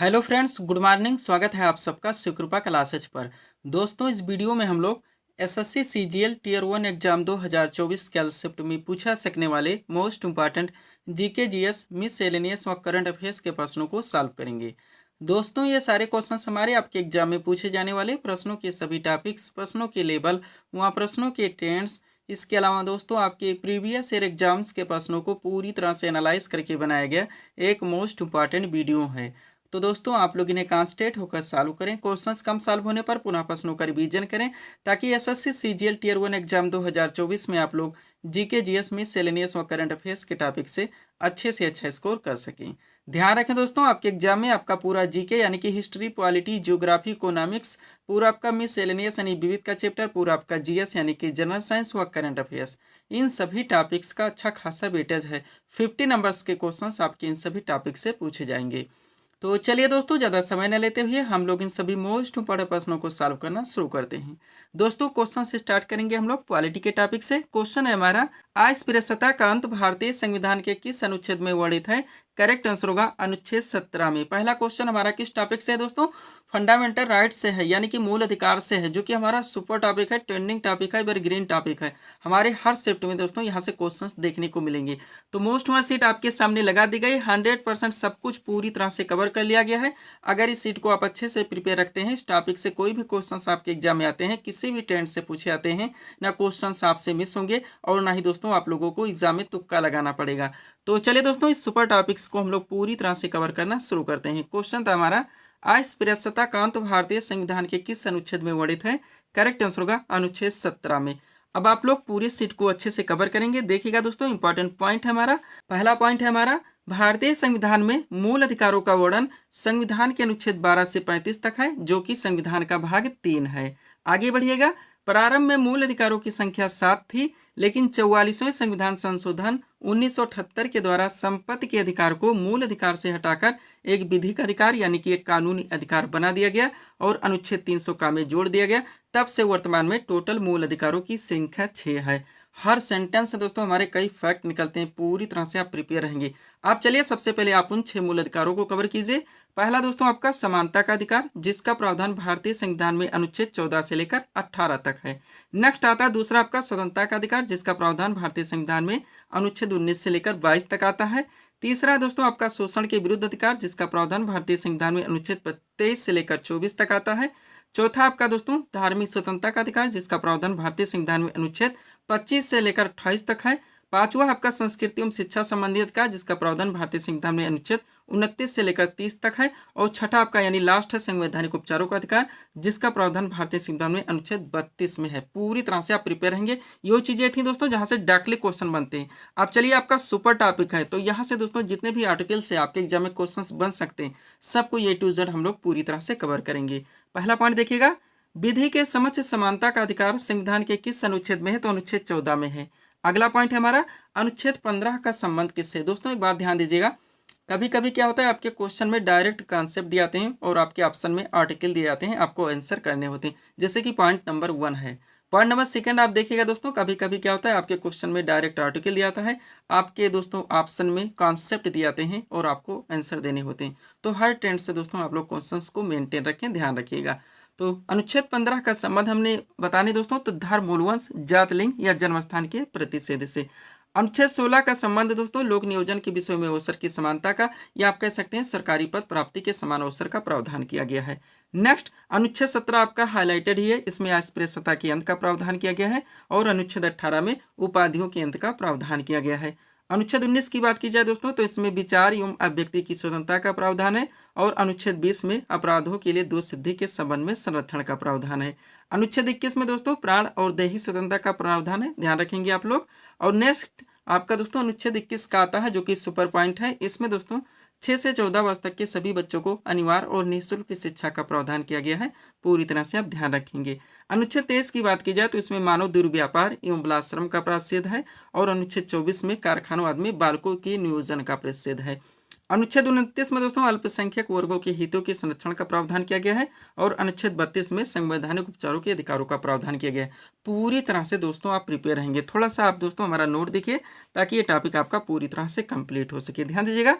Hello friends, good morning. स्वागत है आप सबका सुकृपा क्लासेज पर। दोस्तों, इस वीडियो में हम लोग SSC CGL tier 1 exam 2024 concept में पूछा सकने वाले most important GK GS miscellaneous व करंट अफेयर्स के प्रश्नों को सॉल्व करेंगे। दोस्तों, ये सारे क्वेश्चंस हमारे आपके एग्जाम में पूछे जाने वाले प्रश्नों के सभी टॉपिक्स, प्रश्नों के लेवल, वहाँ प्रश्नों के ट्रेंड्स, इसके अलावा दोस्तों आपके प्रीवियस ईयर एग्जाम्स के प्रश्नों को पूरी तरह से एनालाइज करके बनाया गया एक मोस्ट इंपॉर्टेंट वीडियो है। तो दोस्तों, आप लोग इन्हें कॉन्सेंट्रेट होकर सॉल्व करें। क्वेश्चंस कम सॉल्व होने पर पुनः प्रश्नों का रिवीजन करें, ताकि एसएससी सीजीएल टीयर 1 एग्जाम 2024 में आप लोग जीके जीएस में सेलेनियस और करंट अफेयर्स के टॉपिक से अच्छा स्कोर कर सकें। ध्यान रखें दोस्तों, आपके एग्जाम में आपका पूरा जीके यानी कि हिस्ट्री, पॉलिटी, ज्योग्राफी, इकोनॉमिक्स, पूरा आपका मिससेलेनियस यानी विविध का चैप्टर, पूरा आपका जीएस यानी कि जनरल साइंस व करंट अफेयर्स, इन सभी टॉपिक्स का अच्छा खासा वेटेज है। 50 नंबर्स के क्वेश्चंस आपके इन सभी टॉपिक से पूछे जाएंगे। तो चलिए दोस्तों, ज़्यादा समय न लेते हुए हम लोग इन सभी मोस्ट इंपॉर्टेंट प्रश्नों को सॉल्व करना शुरू करते हैं। दोस्तों, क्वेश्चन से स्टार्ट करेंगे हम लोग पॉलिटी के टॉपिक से। क्वेश्चन है हमारा, अस्पृश्यता का अंत भारतीय संविधान के किस अनुच्छेद में वर्णित है? करेक्ट आंसर होगा अनुच्छेद 17 में। पहला क्वेश्चन हमारा किस टॉपिक से है दोस्तों? फंडामेंटल राइट से है, यानी कि मूल अधिकार से है, जो कि हमारा सुपर टॉपिक है, ट्रेंडिंग टॉपिक है, एवरग्रीन टॉपिक है। हमारे हर शिफ्ट में दोस्तों यहाँ से क्वेश्चंस देखने को मिलेंगे। तो मोस्ट वन सीट आपके सामने लगा दी गई। 100% सब कुछ पूरी तरह से कवर कर लिया गया है। अगर इस सीट को आप अच्छे से प्रिपेयर रखते हैं, इस टॉपिक से कोई भी क्वेश्चंस आपके एग्जाम में आते हैं, किसी भी ट्रेंड से पूछे आते हैं, ना क्वेश्चंस आपसे मिस होंगे और ना ही दोस्तों आप लोगों को एग्जाम में तुक्का लगाना पड़ेगा। तो चलिए दोस्तों, इस सुपर टॉपिक्स को हम लोग पूरी तरह से कवर करना शुरू करते हैं। क्वेश्चन था हमारा, अस्पृश्यता का अंत भारतीय संविधान के किस अनुच्छेद में वर्णित है? करेक्ट आंसर होगा अनुच्छेद 17 में। अब आप लोग पूरे सीट को अच्छे से कवर करेंगे। देखिएगा दोस्तों, इंपॉर्टेंट पॉइंट है हमारा। पहला पॉइंट है हमारा, भारतीय संविधान में मूल अधिकारों का वर्णन संविधान के अनुच्छेद 12 से 35 तक है, जो कि संविधान का भाग 3 है। आगे बढ़िएगा। प्रारंभ में मूल अधिकारों की संख्या 7 थी, लेकिन 44वें संविधान संशोधन 1978 के द्वारा संपत्ति के अधिकार को मूल अधिकार से हटाकर एक विधिक अधिकार यानी कि एक कानूनी अधिकार बना दिया गया और अनुच्छेद 300 का में जोड़ दिया गया। तब से वर्तमान में टोटल मूल अधिकारों की संख्या 6 है। हर सेंटेंस से दोस्तों हमारे कई फैक्ट निकलते हैं, पूरी तरह से आप प्रिपेयर रहेंगे। आप चलिए सबसे पहले आप उन 6 मूल अधिकारों को कवर कीजिए। पहला दोस्तों आपका समानता का अधिकार, जिसका प्रावधान भारतीय संविधान में अनुच्छेद 14 से लेकर 18 तक है। नेक्स्ट आता है दूसरा आपका स्वतंत्रता का अधिकार, जिसका प्रावधान भारतीय संविधान में अनुच्छेद 19 से लेकर 22 तक आता है। तीसरा दोस्तों आपका शोषण के विरुद्ध अधिकार, जिसका प्रावधान भारतीय संविधान में अनुच्छेद 23 से लेकर 24 तक आता है। चौथा आपका दोस्तों धार्मिक स्वतंत्रता का अधिकार, जिसका प्रावधान भारतीय संविधान में अनुच्छेद 25 से लेकर 28 तक है। पांचवा आपका संस्कृति एवं शिक्षा संबंधी अधिकार, जिसका प्रावधान भारतीय संविधान में अनुच्छेद 29 से लेकर 30 तक है। और छठा आपका यानी लास्ट है संवैधानिक उपचारों का अधिकार, जिसका प्रावधान भारतीय संविधान में अनुच्छेद 32 में है। पूरी तरह से आप प्रिपेयर रहेंगे। ये चीजें थी दोस्तों जहां से डायरेक्टली क्वेश्चन बनते हैं। अब चलिए, आपका सुपर टॉपिक है, तो यहाँ से दोस्तों जितने भी आर्टिकल से आपके एग्जाम में क्वेश्चन बन सकते हैं, सबको A to Z हम लोग पूरी तरह से कवर करेंगे। पहला पॉइंट देखिएगा, विधि के समक्ष समानता का अधिकार संविधान के किस अनुच्छेद में है? तो अनुच्छेद 14 में है। अगला पॉइंट है हमारा, अनुच्छेद 15 का संबंध किससे? दोस्तों एक बात ध्यान दीजिएगा, कभी कभी क्या होता है, आपके क्वेश्चन में डायरेक्ट कॉन्सेप्ट दिए जाते हैं और आपके ऑप्शन में आर्टिकल दिए जाते हैं, आपको आंसर करने होते हैं, जैसे कि पॉइंट नंबर 1 है। पॉइंट नंबर 2 आप देखिएगा दोस्तों, कभी कभी क्या होता है, आपके क्वेश्चन में डायरेक्ट आर्टिकल दिया जाता है, आपके दोस्तों ऑप्शन में कॉन्सेप्ट दिए जाते हैं और आपको आंसर देने होते हैं। तो हर ट्रेंड से दोस्तों आप लोग क्वेश्चंस को मेंटेन रखें, ध्यान रखिएगा। तो अनुच्छेद 15 का संबंध हमने बताने दोस्तों, तो धर्म, मूलवंश, जात, लिंग या जन्मस्थान के प्रतिषेध से। अनुच्छेद 16 का संबंध दोस्तों लोक नियोजन के विषय में अवसर की समानता का, या आप कह सकते हैं सरकारी पद प्राप्ति के समान अवसर का प्रावधान किया गया है। नेक्स्ट, अनुच्छेद 17 आपका हाईलाइटेड ही है, इसमें अस्पृश्यता के अंत का प्रावधान किया गया है और अनुच्छेद 18 में उपाधियों के अंत का प्रावधान किया गया है। अनुच्छेद 19 की बात की जाए दोस्तों, तो इसमें विचार एवं अभिव्यक्ति की स्वतंत्रता का प्रावधान है और अनुच्छेद 20 में अपराधों के लिए दोष सिद्धि के संबंध में संरक्षण का प्रावधान है। अनुच्छेद 21 में दोस्तों प्राण और देही स्वतंत्रता का प्रावधान है, ध्यान रखेंगे आप लोग। और नेक्स्ट आपका दोस्तों अनुच्छेद 21 का आता है, जो कि सुपर पॉइंट है। इसमें दोस्तों 6 से 14 वर्ष तक के सभी बच्चों को अनिवार्य और निःशुल्क शिक्षा का प्रावधान किया गया है, पूरी तरह से आप ध्यान रखेंगे। अनुच्छेद 23 की बात की जाए तो इसमें मानव दुर्व्यापार एवं बलात्श्रम का प्रतिषेध है और अनुच्छेद 24 में कारखानों आदि में बालकों के नियोजन का प्रतिषेध है। अनुच्छेद 29 में दोस्तों अल्पसंख्यक वर्गों के हितों के संरक्षण का प्रावधान किया गया है और अनुच्छेद 32 में संवैधानिक उपचारों के अधिकारों का प्रावधान किया गया है। पूरी तरह से दोस्तों आप प्रिपेयर रहेंगे। थोड़ा सा आप दोस्तों हमारा नोट देखिए, ताकि ये टॉपिक आपका पूरी तरह से कंप्लीट हो सके। ध्यान दीजिएगा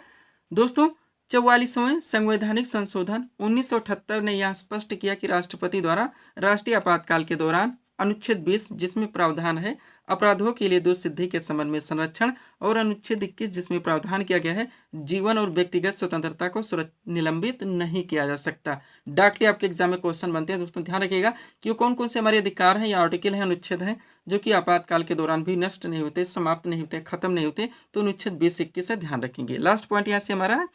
दोस्तों, 44वें संवैधानिक संशोधन 1978 ने यह स्पष्ट किया कि राष्ट्रपति द्वारा राष्ट्रीय आपातकाल के दौरान अनुच्छेद 20 जिसमें प्रावधान है अपराधों के लिए दोष सिद्धि के संबंध में संरक्षण, और अनुच्छेद 21 जिसमें प्रावधान किया गया है जीवन और व्यक्तिगत स्वतंत्रता को निलंबित नहीं किया जा सकता। डायरेक्टली आपके एग्जाम में क्वेश्चन बनते हैं दोस्तों, ध्यान रखिएगा कि कौन कौन से हमारे अधिकार हैं या आर्टिकल हैं, अनुच्छेद हैं जो कि आपातकाल के दौरान भी नष्ट नहीं होते, समाप्त नहीं होते, खत्म नहीं होते। तो अनुच्छेद 20-21 से ध्यान रखेंगे। लास्ट पॉइंट यहाँ से हमारा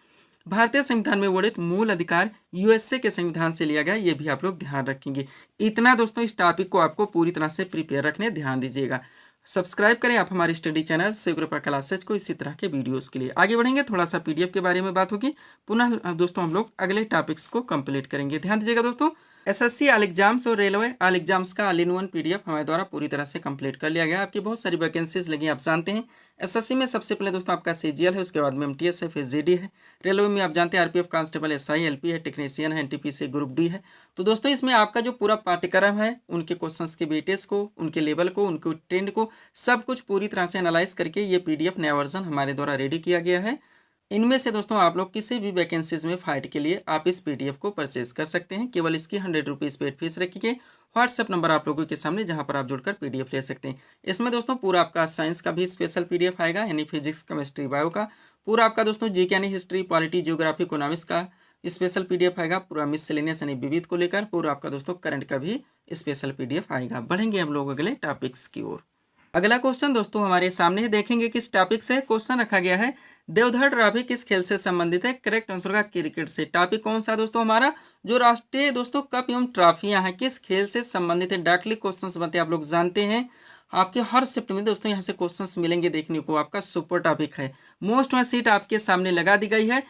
भारतीय संविधान में वर्णित मूल अधिकार यूएसए के संविधान से लिया गया, ये भी आप लोग ध्यान रखेंगे। इतना दोस्तों इस टॉपिक को आपको पूरी तरह से प्रिपेयर रखने ध्यान दीजिएगा। सब्सक्राइब करें आप हमारे स्टडी चैनल शिवकृपा क्लासेज को इसी तरह के वीडियोस के लिए। आगे बढ़ेंगे, थोड़ा सा पीडीएफ के बारे में बात होगी, पुनः दोस्तों हम लोग अगले टॉपिक्स को कंप्लीट करेंगे। ध्यान दीजिएगा दोस्तों, एसएससी ऑल एग्जाम्स और रेलवे ऑल एग्जाम्स का ऑल इन वन पीडीएफ हमारे द्वारा पूरी तरह से कंप्लीट कर लिया गया। आपकी बहुत सारी वैकेंसीज लगी, आप जानते हैं। एसएससी में सबसे पहले दोस्तों आपका सीजीएल है, उसके बाद में एमटीएस है, फिर जीडी है। रेलवे में आप जानते हैं आरपीएफ कांस्टेबल, एसआई, एलपी है, टेक्नीशियन है, एनटीपीसी ग्रुप डी है। तो दोस्तों इसमें आपका जो पूरा पाठ्यक्रम है, उनके क्वेश्चंस के वेटेज को, उनके लेवल को, उनके ट्रेंड को, सब कुछ पूरी तरह से एनालाइज करके ये पीडीएफ नया वर्जन हमारे द्वारा रेडी किया गया है। इनमें से दोस्तों आप लोग किसी भी वैकेंसीज में फाइट के लिए आप इस पीडीएफ को परचेज कर सकते हैं। केवल इसकी 100 रुपीज़ पेड फीस रखिए। व्हाट्सएप नंबर आप लोगों के सामने, जहां पर आप जुड़कर पीडीएफ ले सकते हैं। इसमें दोस्तों पूरा आपका साइंस का भी स्पेशल पीडीएफ आएगा, यानी फिजिक्स, केमिस्ट्री, बायो का। पूरा आपका दोस्तों जीके यानी हिस्ट्री, पॉलिटी, जियोग्राफी, इकोनॉमिक्स का स्पेशल पीडीएफ आएगा। पूरा मिसलेनियस यानी विविध को लेकर पूरा आपका दोस्तों करंट का भी स्पेशल पीडीएफ आएगा। बढ़ेंगे हम लोग अगले टॉपिक्स की ओर। अगला क्वेश्चन दोस्तों हमारे सामने देखेंगे किस टॉपिक से क्वेश्चन रखा गया है। देवधर ट्रॉफी किस खेल से संबंधित है? करेक्ट आंसर का क्रिकेट से। टॉपिक कौन सा दोस्तों हमारा? जो राष्ट्रीय दोस्तों कप एवं ट्रॉफियां हैं किस खेल से संबंधित है? डायरेक्टली क्वेश्चंस बनते हैं, आप लोग जानते हैं। आपके हर शिफ्ट में दोस्तों यहाँ से क्वेश्चंस मिलेंगे देखने को। आपका सुपर टॉपिक है, मोस्ट वन सीट आपके सामने लगा दी गई है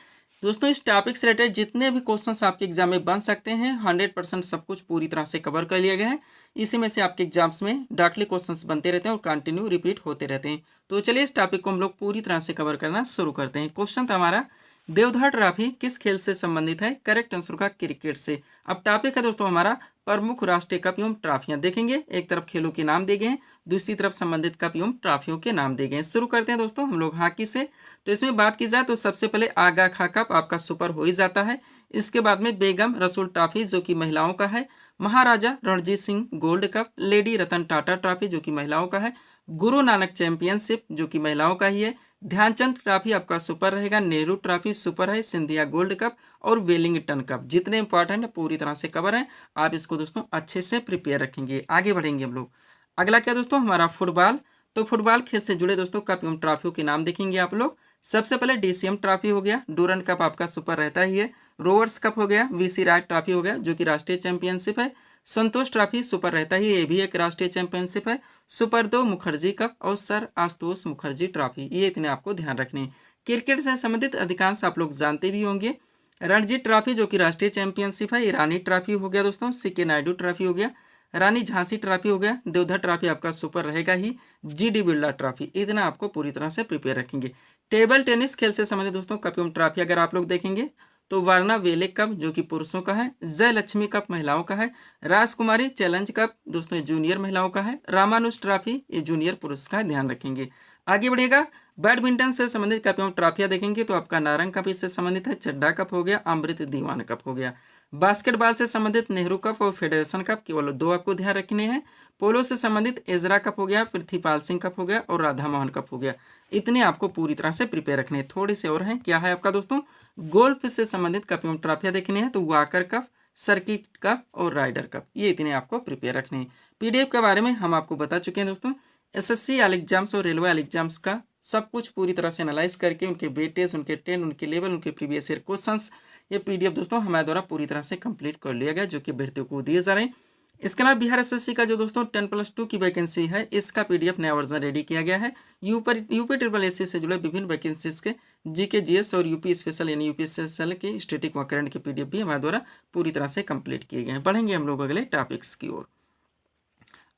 दोस्तों। इस टॉपिक से रिलेटेड जितने भी क्वेश्चंस आपके एग्जाम में बन सकते हैं 100% सब कुछ पूरी तरह से कवर कर लिया गया है। इसी में से आपके एग्जाम्स में डायरेक्टली क्वेश्चंस बनते रहते हैं और कंटिन्यू रिपीट होते रहते हैं। तो चलिए इस टॉपिक को हम लोग पूरी तरह से कवर करना शुरू करते हैं। क्वेश्चन था हमारा, देवधर ट्रॉफी किस खेल से संबंधित है? करेक्ट आंसर का क्रिकेट से। अब टॉपिक है दोस्तों हमारा प्रमुख राष्ट्रीय कप एवं ट्रॉफियां। देखेंगे एक तरफ खेलों के नाम दिए गए हैं, दूसरी तरफ संबंधित कप एवं ट्रॉफियों के नाम दिए गए हैं। शुरू करते हैं दोस्तों हम लोग हॉकी से। तो इसमें बात की जाए तो सबसे पहले आगा खा कप आपका सुपर हो ही जाता है। इसके बाद में बेगम रसूल ट्रॉफी जो कि महिलाओं का है, Maharaja Ranjit Singh gold cup, lady Ratan Tata trophy जो कि महिलाओं का है, गुरु नानक चैंपियनशिप जो कि महिलाओं का ही है, ध्यानचंद ट्रॉफी आपका सुपर रहेगा, नेहरू ट्रॉफी सुपर है, सिंधिया गोल्ड कप और वेलिंगटन कप। जितने इंपॉर्टेंट है पूरी तरह से कवर है। आप इसको दोस्तों अच्छे से प्रिपेयर रखेंगे। आगे बढ़ेंगे हम लोग। अगला क्या दोस्तों हमारा फुटबॉल। तो फुटबॉल खेल से जुड़े दोस्तों कप एवं ट्रॉफियों के नाम देखेंगे आप लोग। सबसे पहले डीसीएम ट्रॉफी हो गया, डूरन कप आपका सुपर रहता ही है, रोवर्स कप हो गया, वीसी राय ट्रॉफी हो गया जो कि राष्ट्रीय चैंपियनशिप है, संतोष ट्रॉफी सुपर रहता ही, ये भी एक राष्ट्रीय चैंपियनशिप है, सुपर 2 मुखर्जी कप और सर आशुतोष मुखर्जी ट्रॉफी। ये इतने आपको ध्यान रखने हैं। क्रिकेट से संबंधित अधिकांश आप लोग जानते भी होंगे। रणजी ट्रॉफी जो कि राष्ट्रीय चैंपियनशिप है, ईरानी ट्रॉफी हो गया दोस्तों, सीके नायडू ट्रॉफी हो गया, रानी झांसी ट्रॉफी हो गया, देवधर ट्रॉफी आपका सुपर रहेगा ही, जीडी बिरला ट्रॉफी। इतना आपको पूरी तरह से प्रिपेयर रखेंगे। टेबल टेनिस खेल से संबंधित दोस्तों कप एवं ट्रॉफी अगर आप लोग देखेंगे तो वारना वेले कप जो कि पुरुषों का है, जयलक्ष्मी कप महिलाओं का है, राजकुमारी चैलेंज कप दोस्तों जूनियर महिलाओं का है, रामानुज ट्रॉफी ये जूनियर पुरुष का है, ध्यान रखेंगे। आगे बढ़ेगा। बैडमिंटन से संबंधित कप एवं ट्रॉफियां देखेंगे तो आपका नारंग कप इससे संबंधित है, चड्डा कप हो गया, अमृत दीवान कप हो गया। बास्केटबॉल से संबंधित नेहरू कप और फेडरेशन कप केवल 2 आपको ध्यान रखने हैं। पोलो से संबंधित एजरा कप हो गया, पृथ्वीपाल सिंह कप हो गया और राधा मोहन कप हो गया। इतने आपको पूरी तरह से प्रिपेयर रखने हैं। थोड़े से और हैं, क्या है आपका दोस्तों, गोल्फ से संबंधित कप एवं ट्रॉफियां देखने हैं तो वाकर कप, सर्किट कप और राइडर कप। ये इतने आपको प्रिपेयर रखने हैं। पीडीएफ के बारे में हम आपको बता चुके हैं दोस्तों। एसएससी ऑल एग्जाम्स और रेलवे ऑल एग्जाम्स का सब कुछ पूरी तरह से एनालाइज करके उनके वेटेज, उनके ट्रेंड, उनके लेवल, उनके प्रीवियस ईयर क्वेश्चंस, ये पीडीएफ दोस्तों हमारे द्वारा पूरी तरह से कंप्लीट कर लिया गया जो कि अभ्यर्थियों को दिए जा रहे हैं। इसके अलावा बिहार एसएससी का जो दोस्तों 10+2 की वैकेंसी है, इसका पीडीएफ नया वर्जन रेडी किया गया है। यूपी ट्रिपल एससी से जुड़े विभिन्न वैकेंसीज के जीके जीएस और यूपी स्पेशल यानी यूपी स्पेशल के स्टैटिक व करंट के पीडीएफ भी हमारे द्वारा पूरी तरह से कंप्लीट किए गए हैं। बढ़ेंगे हम लोग अगले टॉपिक्स की ओर।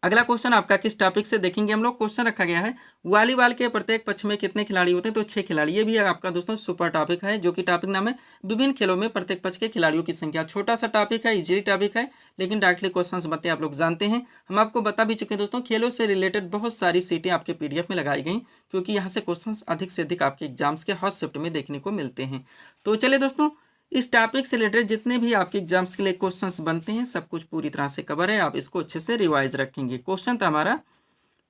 अगला क्वेश्चन आपका किस टॉपिक से देखेंगे हम लोग। क्वेश्चन रखा गया है वॉलीबॉल के प्रत्येक पक्ष में कितने खिलाड़ी होते हैं, तो 6 खिलाड़ी। ये भी आपका दोस्तों सुपर टॉपिक है, जो कि टॉपिक नाम है विभिन्न खेलों में प्रत्येक पक्ष के खिलाड़ियों की संख्या। छोटा सा टॉपिक है, इजीली टॉपिक है, लेकिन डायरेक्टली क्वेश्चन बनते हैं, आप लोग जानते हैं। हम आपको बता भी चुके हैं दोस्तों, खेलों से रिलेटेड बहुत सारी सीटें आपके PDF में लगाई गई, क्योंकि यहाँ से क्वेश्चन अधिक से अधिक आपके एग्जाम्स के हॉट शिफ्ट में देखने को मिलते हैं। तो चलिए दोस्तों, इस टॉपिक से रिलेटेड जितने भी आपके एग्जाम्स के लिए क्वेश्चंस बनते हैं सब कुछ पूरी तरह से कवर है, आप इसको अच्छे से रिवाइज रखेंगे। क्वेश्चन था हमारा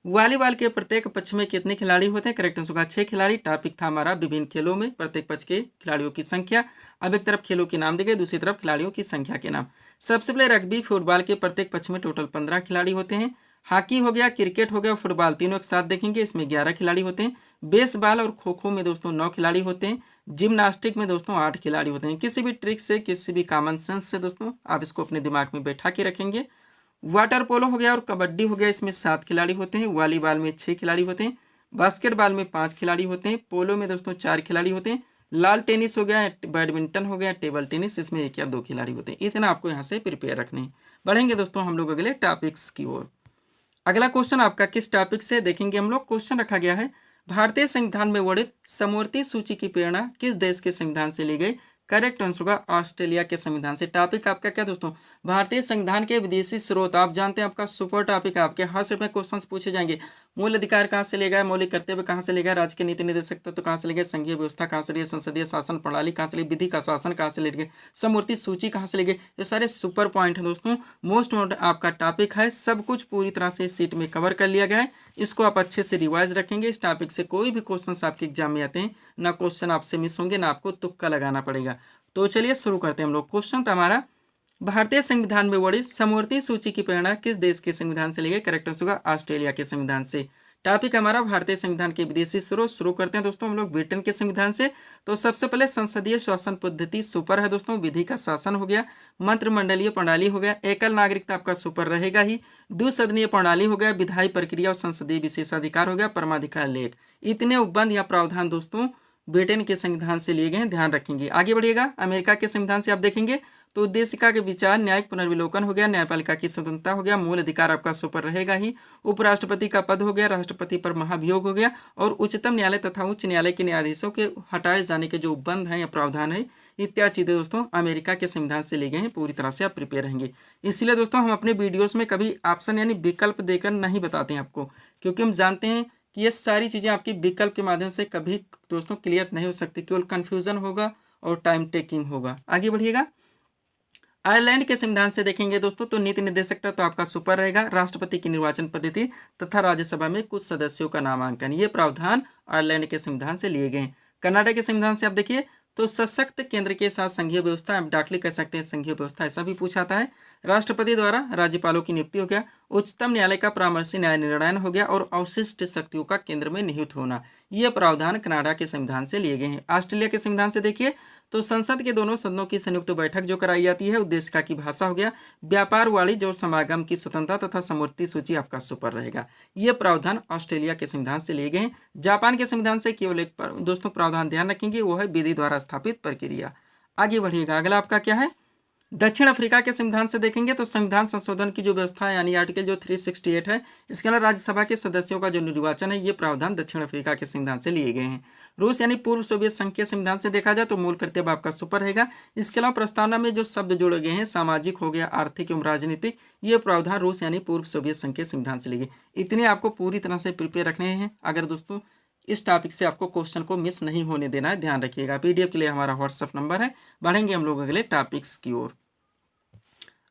वॉलीबॉल के प्रत्येक पक्ष में कितने खिलाड़ी होते हैं, करेक्ट आंसर होगा 6 खिलाड़ी। टॉपिक था हमारा विभिन्न खेलों में प्रत्येक पक्ष के खिलाड़ियों की संख्या। अब एक तरफ खेलों के नाम दिए गए, दूसरी तरफ खिलाड़ियों की संख्या के नाम। सबसे पहले रग्बी फुटबॉल के प्रत्येक पक्ष में टोटल 15 खिलाड़ी होते हैं। हॉकी हो गया, क्रिकेट हो गया, फुटबॉल, तीनों एक साथ देखेंगे, इसमें 11 खिलाड़ी होते हैं। बेसबॉल और खो खो में दोस्तों 9 खिलाड़ी होते हैं। जिम्नास्टिक में दोस्तों 8 खिलाड़ी होते हैं। किसी भी ट्रिक से, किसी भी कॉमन सेंस से दोस्तों आप इसको अपने दिमाग में बैठा के रखेंगे। वाटर पोलो हो गया और कबड्डी हो गया, इसमें 7 खिलाड़ी होते हैं। वॉलीबॉल में 6 खिलाड़ी होते हैं। बास्केटबॉल में 5 खिलाड़ी होते हैं। पोलो में दोस्तों 4 खिलाड़ी होते हैं। लाल टेनिस हो गया, बैडमिंटन हो गया, टेबल टेनिस, इसमें 1 या 2 खिलाड़ी होते हैं। इतना आपको यहाँ से प्रिपेयर रखने हैं। बढ़ेंगे दोस्तों हम लोग अगले टॉपिक्स की ओर। अगला क्वेश्चन आपका किस टॉपिक से देखेंगे हम लोग। क्वेश्चन रखा गया है भारतीय संविधान में वर्णित समवर्ती सूची की प्रेरणा किस देश के संविधान से ली गई, करेक्ट आंसर होगा ऑस्ट्रेलिया के संविधान से। टॉपिक आपका क्या दोस्तों, भारतीय संविधान के विदेशी स्रोत। आप जानते हैं आपका सुपर टॉपिक है, आपके हर सेट में क्वेश्चंस पूछे जाएंगे। मूल अधिकार कहाँ से ले गए, मौलिक कर्तव्य कहाँ से ले गए, राज्य के नीति निर्देशक तत्व कहाँ से ले गए, संघीय व्यवस्था कहाँ से ले गए, संसदीय शासन प्रणाली कहाँ से ले, विधि का शासन कहाँ से ले गए, समवर्ती सूची कहाँ से ले गए। ये सारे सुपर पॉइंट है दोस्तों, मोस्ट इम्पोर्टेंट आपका टॉपिक है। सब कुछ पूरी तरह से सीट में कवर कर लिया गया है। इसको आप अच्छे से रिवाइज रखेंगे। इस टॉपिक से कोई भी क्वेश्चन आपके एग्जाम में आते हैं, ना क्वेश्चन आपसे मिस होंगे, ना आपको तुक्का लगाना पड़ेगा। तो चलिए शुरू करते हैं हम लोग। क्वेश्चन था हमारा भारतीय संविधान में वर्णित समवर्ती सूची की प्रेरणा किस देश के संविधान से ली गई, करेक्ट आंसर होगा ऑस्ट्रेलिया के संविधान से। टॉपिक हमारा भारतीय संविधान के विदेशी स्रोत। शुरू करते हैं दोस्तों हम लोग ब्रिटेन के संविधान से। तो सबसे पहले संसदीय शासन पद्धति सुपर है दोस्तों, विधि का शासन हो गया, मंत्रिमंडलीय प्रणाली हो गया, एकल नागरिकता आपका सुपर रहेगा ही, द्विसदनीय प्रणाली हो गया, विधायी प्रक्रिया और संसदीय विशेषाधिकार हो गया, परमाधिकार लेख। इतने उपबंध या प्रावधान दोस्तों ब्रिटेन के संविधान से लिए गए हैं, ध्यान रखेंगे। आगे बढ़िएगा, अमेरिका के संविधान से आप देखेंगे तो उद्देशिका के विचार, न्यायिक पुनर्विलोकन हो गया, न्यायपालिका की स्वतंत्रता हो गया, मूल अधिकार आपका सुपर रहेगा ही, उपराष्ट्रपति का पद हो गया, राष्ट्रपति पर महाभियोग हो गया, और उच्चतम न्यायालय तथा उच्च न्यायालय के न्यायाधीशों के हटाए जाने के जो उपबंध हैं या प्रावधान है, इत्यादि चीज़ें दोस्तों अमेरिका के संविधान से लिए गए हैं। पूरी तरह से आप प्रिपेयर रहेंगे। इसलिए दोस्तों हम अपने वीडियोज़ में कभी ऑप्शन यानी विकल्प देकर नहीं बताते हैं आपको, क्योंकि हम जानते हैं कि ये सारी चीज़ें आपकी विकल्प के माध्यम से कभी दोस्तों क्लियर नहीं हो सकती, केवल कन्फ्यूज़न होगा और टाइम टेकिंग होगा। आगे बढ़िएगा, आयरलैंड के संविधान से देखेंगे दोस्तों तो नीति निर्देशकता तो आपका सुपर रहेगा, राष्ट्रपति की निर्वाचन पद्धति तथा राज्यसभा में कुछ सदस्यों का नामांकन, ये प्रावधान आयरलैंड के संविधान से लिए गए हैं। कर्नाटक के संविधान से आप देखिए तो सशक्त केंद्र के साथ संघीय व्यवस्था, आप डाकली कह सकते हैं संघीय व्यवस्था, ऐसा भी पूछा आता है। राष्ट्रपति द्वारा राज्यपालों की नियुक्ति हो गया, उच्चतम न्यायालय का परामर्शी न्याय निर्णय हो गया, और अवशिष्ट शक्तियों का केंद्र में निहित होना, ये प्रावधान कनाडा के संविधान से लिए गए हैं। ऑस्ट्रेलिया के संविधान से देखिए तो संसद के दोनों सदनों की संयुक्त बैठक जो कराई जाती है, उद्देशिका की भाषा हो गया, व्यापार, वाणिज्य और समागम की स्वतंत्रता तथा समवर्ती सूची आपका सुपर रहेगा। ये प्रावधान ऑस्ट्रेलिया के संविधान से लिए गए हैं। जापान के संविधान से केवल एक दोस्तों प्रावधान ध्यान रखेंगे, वो है विधि द्वारा स्थापित प्रक्रिया। आगे बढ़िएगा, अगला आपका क्या है, दक्षिण अफ्रीका के संविधान से देखेंगे तो संविधान संशोधन की जो व्यवस्था है यानी आर्टिकल जो 368 है, इसके अलावा राज्यसभा के सदस्यों का जो निर्वाचन है, ये प्रावधान दक्षिण अफ्रीका के संविधान से लिए गए हैं। रूस यानी पूर्व सोवियत संघ के संविधान से देखा जाए तो मूल कर्तव्य आपका सुपर रहेगा। इसके अलावा प्रस्तावना में जो शब्द जोड़े गए हैं, सामाजिक हो गया, आर्थिक एवं राजनीतिक, ये प्रावधान रूस यानी पूर्व सोवियत संघ के संविधान से लिए गए। इतने आपको पूरी तरह से प्रिपेयर रखने हैं। अगर दोस्तों इस टॉपिक से आपको क्वेश्चन को मिस नहीं होने देना है, ध्यान रखिएगा। PDF के लिए हमारा व्हाट्सअप नंबर है। बढ़ेंगे हम लोग अगले टॉपिक्स की ओर।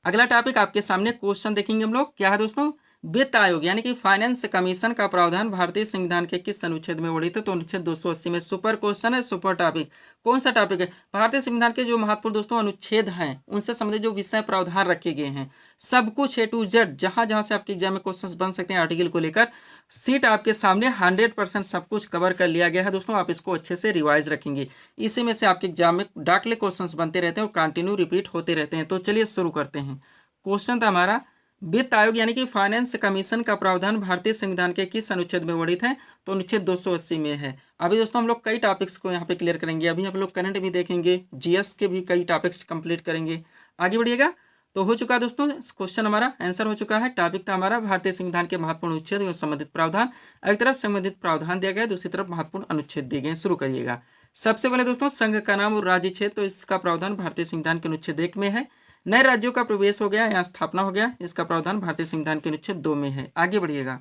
अगला टॉपिक आपके सामने क्वेश्चन देखेंगे हम लोग, क्या है दोस्तों, वित्त आयोग यानी कि फाइनेंस कमीशन का प्रावधान भारतीय संविधान के किस अनुच्छेद में वर्णित है, तो अनुच्छेद 280 में। सुपर क्वेश्चन है, सुपर टॉपिक। कौन सा टॉपिक है, भारतीय संविधान के जो महत्वपूर्ण दोस्तों अनुच्छेद हैं, उनसे संबंधित जो विषय प्रावधान रखे गए हैं, सब कुछ A to Z, जहां जहां से आपके एग्जाम में क्वेश्चंस बन सकते हैं आर्टिकल को लेकर, सीट आपके सामने 100% सब कुछ कवर कर लिया गया है दोस्तों। आप इसको अच्छे से रिवाइज रखेंगे, इसी में से आपके एग्जाम में डाकले क्वेश्चंस बनते रहते हैं और कंटिन्यू रिपीट होते रहते हैं। तो चलिए शुरू करते हैं। क्वेश्चन था हमारा, वित्त आयोग यानी कि फाइनेंस कमीशन का प्रावधान भारतीय संविधान के किस अनुच्छेद में वर्णित है, तो अनुच्छेद 280 में है। अभी दोस्तों हम लोग कई टॉपिक्स को यहाँ पे क्लियर करेंगे। अभी हम लोग करंट भी देखेंगे, GS के भी कई टॉपिक्स कंप्लीट करेंगे। आगे बढ़िएगा, तो हो चुका दोस्तों क्वेश्चन, हमारा आंसर हो चुका है। टॉपिक था हमारा भारतीय संविधान के महत्वपूर्ण अनुच्छेद एवं संबंधित प्रावधान। एक तरफ संबंधित प्रावधान दिया गया, दूसरी तरफ महत्वपूर्ण अनुच्छेद दिए गए। शुरू करिएगा। सबसे पहले दोस्तों संघ का नाम और राज्य क्षेत्र, तो इसका प्रावधान भारतीय संविधान के अनुच्छेद 1 में है। नए राज्यों का प्रवेश हो गया, यहाँ स्थापना हो गया, इसका प्रावधान भारतीय संविधान के अनुच्छेद 2 में है। आगे बढ़िएगा।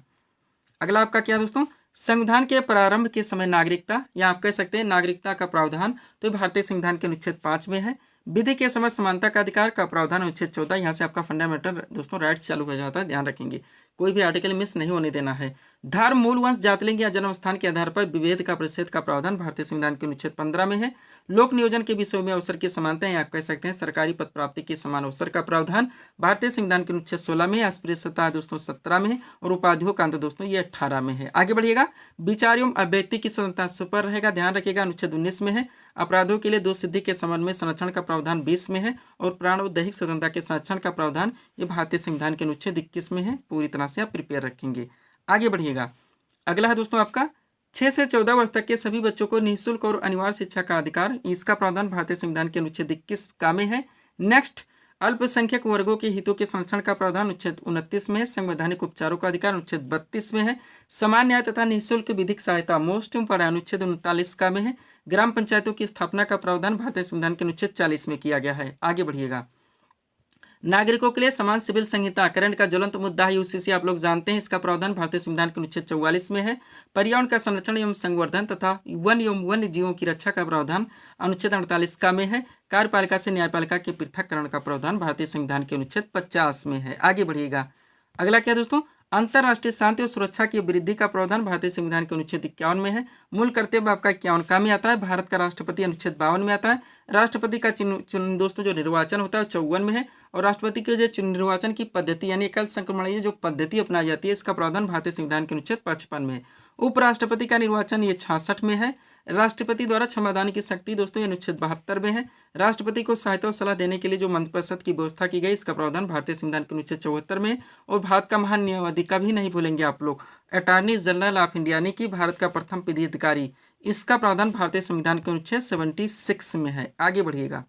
अगला आपका क्या दोस्तों, संविधान के प्रारंभ के समय नागरिकता, या आप कह सकते हैं नागरिकता का प्रावधान, तो भारतीय संविधान के अनुच्छेद 5 में है। विधि के समय समानता का अधिकार का प्रावधान अनुच्छेद 14, यहाँ से आपका फंडामेंटल दोस्तों राइट्स चालू हो जाता है, ध्यान रखेंगे, कोई भी आर्टिकल मिस नहीं होने देना है। धर्म, मूल वंश, जातिलिंग या जन्म स्थान के आधार पर विभेद का प्रतिषेध का प्रावधान भारतीय संविधान के अनुच्छेद 15 में है। लोक नियोजन के विषयों में अवसर की समानता, या आप कह सकते हैं सरकारी पद प्राप्ति के समान अवसर का प्रावधान भारतीय संविधान के अनुच्छेद 16 में है। अस्पृश्यता दोस्तों 17 में है, और उपाधियों का अंत दोस्तों ये 18 में है। आगे बढ़िएगा। विचार एवं अभिव्यक्ति की स्वतंत्रता सुपर रहेगा, ध्यान रखिएगा, अनुच्छेद 19 में है। अपराधों के लिए दो सिद्धि के संबंध में संरक्षण का प्रावधान 20 में है, और प्राण और दैहिक स्वतंत्रता के संरक्षण का प्रावधान ये भारतीय संविधान के अनुच्छेद 21 में है। पूरी तरह से आप प्रिपेयर रखेंगे। आगे बढ़िएगा। अगला है दोस्तों आपका 6 से 14 वर्ष तक के सभी बच्चों को निःशुल्क और अनिवार्य शिक्षा का अधिकार, इसका प्रावधान भारतीय संविधान के अनुच्छेद 21 का में है। नेक्स्ट, अल्पसंख्यक वर्गों के हितों के संरक्षण का प्रावधान अनुच्छेद 29 में है। संवैधानिक उपचारों का अधिकार अनुच्छेद 32 में है। समान न्याय तथा निःशुल्क विधिक सहायता मोस्ट इम्पोर्टेंट अनुच्छेद 39 का में है। ग्राम पंचायतों की स्थापना का प्रावधान भारतीय संविधान के अनुच्छेद 40 में किया गया है। आगे बढ़िएगा। नागरिकों के लिए समान सिविल संहिता करंट का ज्वलंत मुद्दा है, यूसीसी आप लोग जानते हैं, इसका प्रावधान भारतीय संविधान के अनुच्छेद 44 में है। पर्यावरण का संरक्षण एवं संवर्धन तथा वन एवं वन्य जीवों की रक्षा का प्रावधान अनुच्छेद 48 का में है। कार्यपालिका से न्यायपालिका के पृथककरण का प्रावधान भारतीय संविधान के अनुच्छेद 50 में है। आगे बढ़िएगा। अगला क्या दोस्तों, अंतर्राष्ट्रीय शांति और सुरक्षा की वृद्धि का प्रावधान भारतीय संविधान के अनुच्छेद 51 में है। मूल कर्तव्य आपका 51 का में आता है। भारत का राष्ट्रपति अनुच्छेद 52 में आता है। राष्ट्रपति का चुन दोस्तों जो निर्वाचन होता है 54 में है, और राष्ट्रपति के जो निर्वाचन की पद्धति यानी एकल संक्रमणीय जो पद्धति अपनाई जाती है, इसका प्रावधान भारतीय संविधान के अनुच्छेद 55 में है। उपराष्ट्रपति का निर्वाचन ये 66 में है। राष्ट्रपति द्वारा क्षमादान की शक्ति दोस्तों ये अनुच्छेद 72 में है। राष्ट्रपति को सहायता और सलाह देने के लिए जो मंत्रिपरिषद की व्यवस्था की गई, इसका प्रावधान भारतीय संविधान के अनुच्छेद 74 में। और भारत का महान न्यायाधीश कभी नहीं भूलेंगे आप लोग, अटॉर्नी जनरल ऑफ इंडिया यानी कि भारत का प्रथम विधि अधिकारी, इसका प्रावधान भारतीय संविधान के अनुच्छेद 76 में है। आगे बढ़िएगा।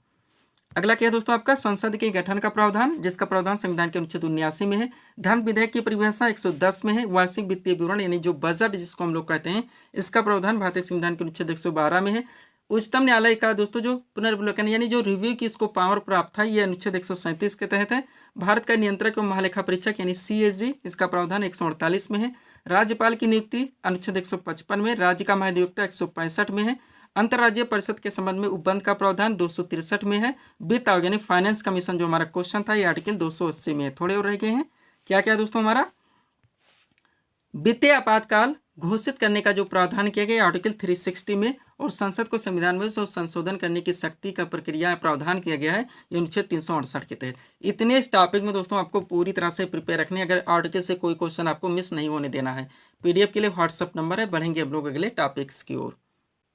अगला क्या है दोस्तों आपका, संसद के गठन का प्रावधान, जिसका प्रावधान संविधान के अनुच्छेद 79 में है। धन विधेयक की परिभाषा 110 में है। वार्षिक वित्तीय विवरण यानी जो बजट जिसको हम लोग कहते हैं, इसका प्रावधान भारतीय संविधान के अनुच्छेद 112 में है। उच्चतम न्यायालय का दोस्तों जो पुनर्विलोकन यानी जो रिव्यू की इसको पावर प्राप्त था, ये अनुच्छेद 137 के तहत है। भारत का नियंत्रक एवं महालेखा परीक्षक यानी CAG, इसका प्रावधान 148 में है। राज्यपाल की नियुक्ति अनुच्छेद 155 में। राज्य का महाधिवक्ता 165 में है। अंतर्राज्यीय परिषद के संबंध में उपबंध का प्रावधान 263 में है। वित्त आयोग यानी फाइनेंस कमीशन जो हमारा क्वेश्चन था, ये आर्टिकल 280 में है। थोड़े और रह गए हैं। क्या क्या दोस्तों, हमारा वित्तीय आपातकाल घोषित करने का जो प्रावधान किया गया आर्टिकल 360 में, और संसद को संविधान में संशोधन करने की शक्ति का प्रक्रिया प्रावधान किया गया है, ये अनुच्छेद 368 के तहत। इतने इस टॉपिक में दोस्तों आपको पूरी तरह से प्रिपेयर रखने, अगर आर्टिकल से कोई क्वेश्चन आपको मिस नहीं होने देना है। PDF के लिए व्हाट्सअप नंबर है। बढ़ेंगे हम लोग अगले टॉपिक्स की ओर।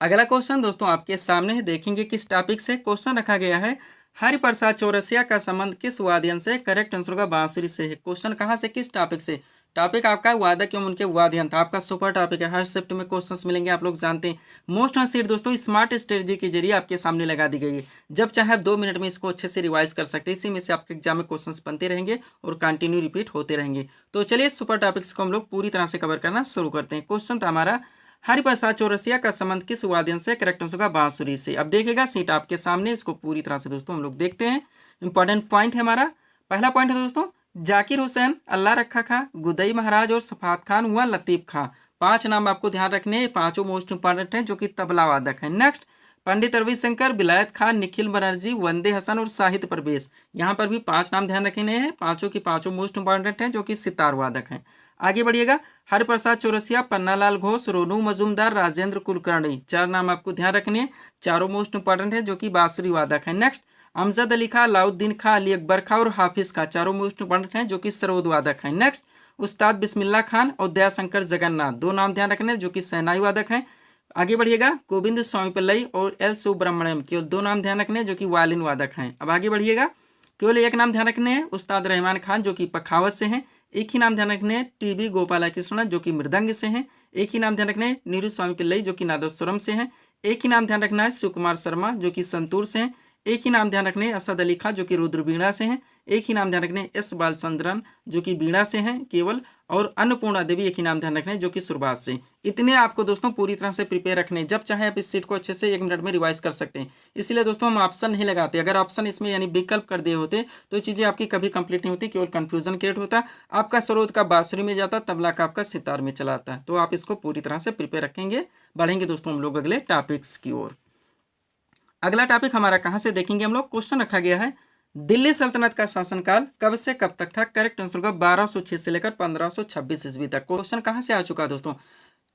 अगला क्वेश्चन दोस्तों आपके सामने है, देखेंगे किस टॉपिक से क्वेश्चन रखा गया है। हरिप्रसाद चौरसिया का संबंध किस वाद्यन से? करेक्ट आंसर होगा बांसुरी से है। क्वेश्चन कहाँ से, किस टॉपिक से? टॉपिक आपका वादक एवं उनके वाद्ययंत्र, आपका सुपर टॉपिक है। हर शिफ्ट में क्वेश्चंस मिलेंगे, आप लोग जानते हैं। मोस्ट ऑन सीट दोस्तों स्मार्ट स्ट्रेटजी के जरिए आपके सामने लगा दी गई है। जब चाहे 2 मिनट में इसको अच्छे से रिवाइज कर सकते हैं। इसी में से आपके एग्जाम में क्वेश्चंस बनते रहेंगे और कंटिन्यू रिपीट होते रहेंगे। तो चलिए सुपर टॉपिक्स को हम लोग पूरी तरह से कवर करना शुरू करते हैं। क्वेश्चन था हमारा, हरिप्रसाद चौरसिया का संबंध किस वाद्यन से? करेक्ट आंसर होगा बांसुरी से। अब देखिएगा सीट आपके सामने, इसको पूरी तरह से दोस्तों हम लोग देखते हैं। इंपॉर्टेंट पॉइंट है हमारा। पहला पॉइंट है दोस्तों, जाकिर हुसैन, अल्लाह रखा खां, गुदई महाराज और सफात खान व लतीफ खां। 5 नाम आपको ध्यान रखने हैं, 5 मोस्ट इंपॉर्टेंट हैं जो कि तबला वादक हैं। नेक्स्ट, पंडित रविशंकर, विलायत खान, निखिल बनर्जी, वंदे हसन और साहित्य प्रवेश। यहाँ पर भी 5 नाम ध्यान रखने हैं। 5 की 5 मोस्ट इंपॉर्टेंट हैं जो कि सितार वादक हैं। आगे बढ़िएगा। हरिप्रसाद चौरसिया, पन्नालाल घोष, रोनू मजूमदार, राजेंद्र कुलकर्णी। 4 नाम आपको ध्यान रखने हैं। 4 मोस्ट इंपॉर्टेंट हैं जो कि बांसुरी वादक हैं। नेक्स्ट, अमजद अली खां, अलाउद्दीन खां, अली अकबर खां और हाफिज खां। 4 मोस्ट इंपॉर्टेंट हैं जो कि सरोद वादक हैं। नेक्स्ट, उस्ताद बिस्मिल्लाह खान और दयाशंकर जगन्नाथ। 2 नाम ध्यान रखने जो कि शहनाई वादक हैं। आगे बढ़िएगा। गोविंद स्वामी पिल्लई और एल सुब्रमण्यम, केवल 2 नाम ध्यान रखने जो कि वायलिन वादक हैं। अब आगे बढ़िएगा। केवल 1 नाम ध्यान रखने हैं, उस्ताद रहमान खान जो कि पखावत से हैं। एक ही नाम ध्यान रखने हैं, TB गोपालकृष्णन जो कि मृदंग से हैं। एक ही नाम ध्यान रखने हैं, नीरू स्वामी पिल्लई जो कि नादस्वरम से हैं। एक ही नाम ध्यान रखना है, शिव कुमार शर्मा जो कि संतूर से हैं। एक ही नाम ध्यान रखने असद अली खां जो कि रुद्रवीणा से हैं, एक ही नाम ध्यान रखने एस बालचंद्रन जो कि बीणा से हैं केवल, और अन्नपूर्णा देवी एक ही नाम ध्यान रखने जो कि सुरबाज से। इतने आपको दोस्तों पूरी तरह से प्रिपेयर रखने, जब चाहे आप इस सीट को अच्छे से 1 मिनट में रिवाइज कर सकते हैं। इसलिए दोस्तों हम ऑप्शन नहीं लगाते, अगर ऑप्शन इसमें यानी विकल्प कर दिए होते तो चीज़ें आपकी कभी कंप्लीट नहीं होती, केवल कंफ्यूजन क्रिएट होता, आपका स्रोत का बांसुरी में जाता, तबला का आपका सितार में चला आता। तो आप इसको पूरी तरह से प्रिपेयर रखेंगे। बढ़ेंगे दोस्तों हम लोग अगले टॉपिक्स की ओर। अगला टॉपिक हमारा कहाँ से देखेंगे हम लोग, क्वेश्चन रखा गया है दिल्ली सल्तनत का शासनकाल कब से कब तक था। करेक्ट आंसर होगा 1206 से लेकर 1526 ईस्वी तक। क्वेश्चन कहाँ से आ चुका है दोस्तों,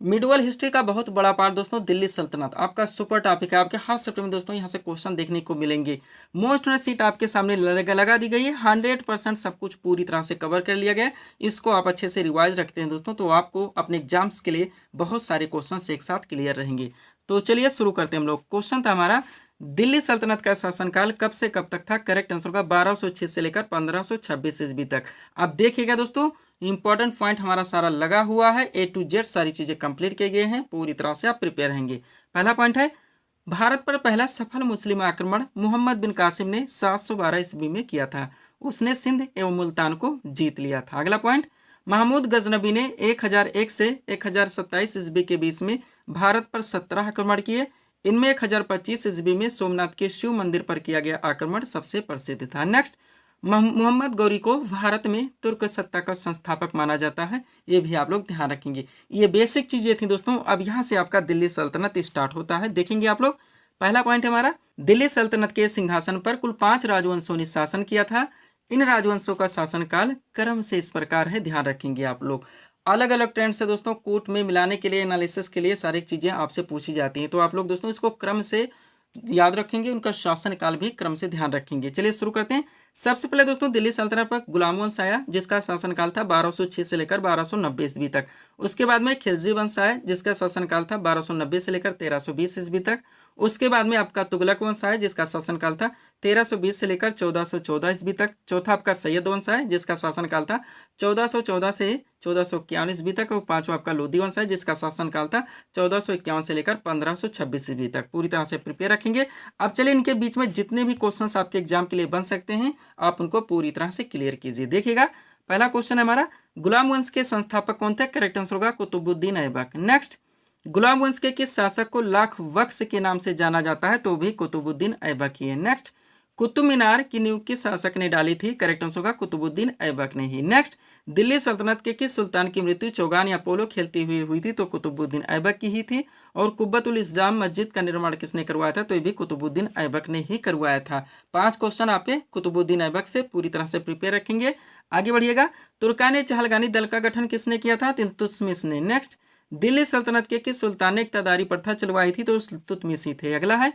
मिडवल हिस्ट्री का बहुत बड़ा पार्ट दोस्तों दिल्ली सल्तनत आपका सुपर टॉपिक है। आपके हर सब्जेक्ट में दोस्तों यहाँ से क्वेश्चन देखने को मिलेंगे। मोस्ट सीट आपके सामने लगा दी गई है, 100% सब कुछ पूरी तरह से कवर कर लिया गया। इसको आप अच्छे से रिवाइज रखते हैं दोस्तों तो आपको अपने एग्जाम्स के लिए बहुत सारे क्वेश्चन एक साथ क्लियर रहेंगे। तो चलिए शुरू करते हैं हम लोग। क्वेश्चन था हमारा दिल्ली सल्तनत का शासनकाल कब से कब तक था। करेक्ट आंसर होगा 1206 से लेकर 1526 ईस्वी तक। आप देखिएगा दोस्तों इंपॉर्टेंट पॉइंट हमारा सारा लगा हुआ है, A to Z सारी चीजें कंप्लीट किए गए हैं, पूरी तरह से आप प्रिपेयर रहेंगे। पहला पॉइंट है भारत पर पहला सफल मुस्लिम आक्रमण मोहम्मद बिन कासिम ने 712 ईस्वी में किया था। उसने सिंध एवं मुल्तान को जीत लिया था। अगला पॉइंट महमूद गजनबी ने 1001 से 1027 ईस्वी के बीच में भारत पर 17 आक्रमण किए। इनमें 1025 ईस्वी में सोमनाथ के शिव मंदिर पर किया गया आक्रमण सबसे प्रसिद्ध था। नेक्स्ट मोहम्मद गौरी को भारत में तुर्क सत्ता का संस्थापक माना जाता है, ये भी आप लोग ध्यान रखेंगे। ये बेसिक चीजें थी दोस्तों। अब यहाँ से आपका दिल्ली सल्तनत स्टार्ट होता है, देखेंगे आप लोग। पहला पॉइंट है हमारा दिल्ली सल्तनत के सिंहासन पर कुल 5 राजवंशों ने शासन किया था। इन राजवंशों का शासनकाल क्रम से इस प्रकार है, ध्यान रखेंगे आप लोग। अलग अलग ट्रेंड से दोस्तों कोर्ट में मिलाने के लिए, एनालिसिस के लिए सारी चीजें आपसे पूछी जाती हैं, तो आप लोग दोस्तों इसको क्रम से याद रखेंगे, उनका शासनकाल भी क्रम से ध्यान रखेंगे। चलिए शुरू करते हैं। सबसे पहले दोस्तों दिल्ली सल्तनत पर गुलाम वंश आया जिसका शासनकाल था 1206 से लेकर 1290 ईस्वी तक। उसके बाद में खिलजी वंश आया जिसका शासनकाल था 1290 से लेकर 1320 ईस्वी तक। उसके बाद में आपका तुगलक वंश आया जिसका शासनकाल था 1320 से लेकर 1414 ईस्वी तक। चौथा आपका सैयद वंश आया जिसका शासनकाल था 1414 से 1451 ईस्वी तक। और पांचवा आपका लोधी वंश है जिसका शासनकाल था 1451 से लेकर 1526 ईस्वी तक। पूरी तरह से प्रिपेयर रखेंगे। अब चलिए इनके बीच में जितने भी क्वेश्चंस आपके एग्जाम के लिए बन सकते हैं आप उनको पूरी तरह से क्लियर कीजिए। देखिएगा पहला क्वेश्चन है हमारा गुलाम वंश के संस्थापक कौन थे। करेक्ट आंसर होगा कुतुबुद्दीन ऐबक। नेक्स्ट गुलाम वंश के किस शासक को लाख वक्स के नाम से जाना जाता है, तो भी कुतुबुद्दीन ऐबक ही है। नेक्स्ट कुतुब मीनार की नींव किस शासक ने डाली थी। करेक्ट आंसर होगा कुतुबुद्दीन ऐबक ने ही। नेक्स्ट दिल्ली सल्तनत के किस सुल्तान की मृत्यु चौगान या पोलो खेलती हुई हुई थी, तो कुतुबुद्दीन ऐबक की ही थी। और कुब्बतुल इस्लाम मस्जिद का निर्माण किसने करवाया था, तो ये भी कुतुबुद्दीन ऐबक ने ही करवाया था। 5 क्वेश्चन आपके कुतुबुद्दीन ऐबक से पूरी तरह से प्रिपेयर रखेंगे। आगे बढ़िएगा। तुर्कान चहलगानी दल का गठन किसने किया था, इल्तुतमिश ने। नेक्स्ट दिल्ली सल्तनत के किस सुल्तान ने इक़्तिदारी प्रथा चलवाई थी, तो इल्तुतमिश ही थे। अगला है